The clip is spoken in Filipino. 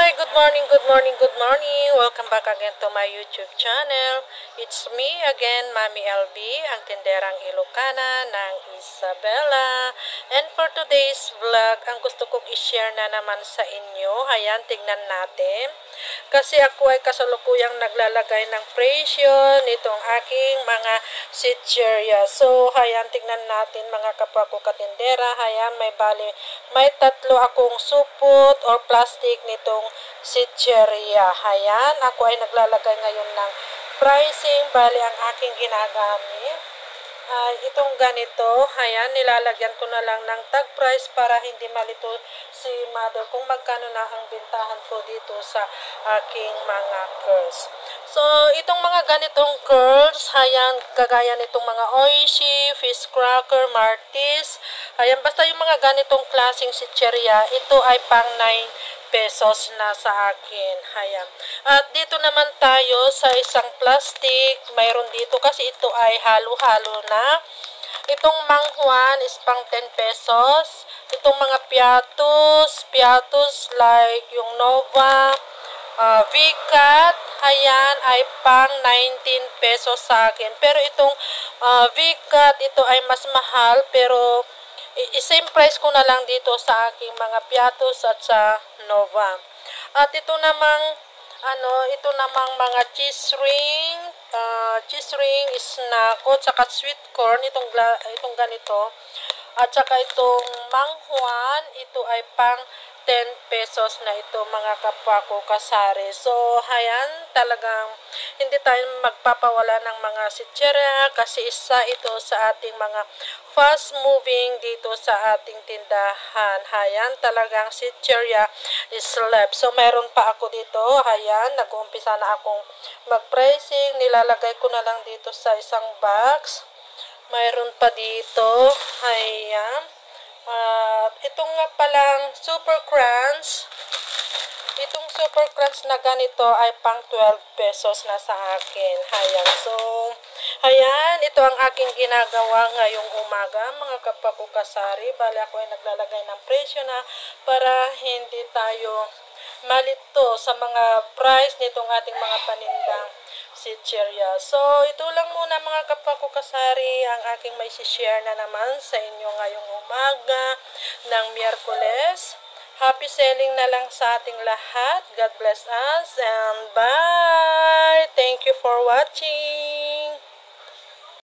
Hi, good morning, good morning, good morning. Welcome back again to my YouTube channel. It's me again, Mami LB, ang tinderang Ilocana ng Isabela. And for today's vlog, ang gusto kong i-share na naman sa inyo. Ayan, tignan natin. Kasi ako ay kasalukuyang naglalagay ng presyo nitong aking mga sitcheria. So, ayan, tignan natin mga kapwa ko katindera. Ayan, may tatlo akong supot or plastic nitong sitcheria. Ayan, ako ay naglalagay ngayon ng pricing. Bali, ang aking ginagamit itong ganito, ayan, nilalagyan ko na lang ng tag price para hindi malito si mother kung magkano na ang bintahan ko dito sa aking mga curls. So, itong mga ganitong curls, ayan, kagaya nitong mga Oishi, Fish Cracker, Martis, ayan, basta yung mga ganitong klaseng sitcheria, ito ay pang 9 pesos na sa akin. Ayan. At dito naman tayo sa isang plastic. Mayroon dito kasi ito ay halo-halo na. Itong manghuan is pang 10 pesos. Itong mga piatos like yung Nova, V-Cut, ayan, ay pang 19 pesos sa akin. Pero itong V-Cut, ito ay mas mahal, pero same price ko na lang dito sa aking mga piatos at sa Nova. At ito namang mga cheese ring is nako, tsaka sweet corn, itong ganito. At saka itong manghuan, ito ay pang 10 pesos na ito mga kapwa ko kasari. So, ayan, talagang hindi tayo magpapawala ng mga sitcheria kasi isa ito sa ating mga fast moving dito sa ating tindahan. Ayan, talagang sitcheria is left. So, meron pa ako dito. Ayan, nag-uumpisa na akong mag-pricing. Nilalagay ko na lang dito sa isang box. Mayroon pa dito. Ayan. At itong nga palang Super Crunch. Itong Super Crunch na ganito ay pang 12 pesos na sa akin. Ayan. So, ayan. Ito ang aking ginagawa ngayong umaga. Mga kapwa ko kasari. Bali ako ay naglalagay ng presyo na para hindi tayo malito sa mga price nitong ating mga panindang sitcheria. So, ito lang muna mga kapwa ko kasari ang aking may share na naman sa inyo ngayong umaga ng Miyerkules. Happy selling na lang sa ating lahat. God bless us and bye! Thank you for watching!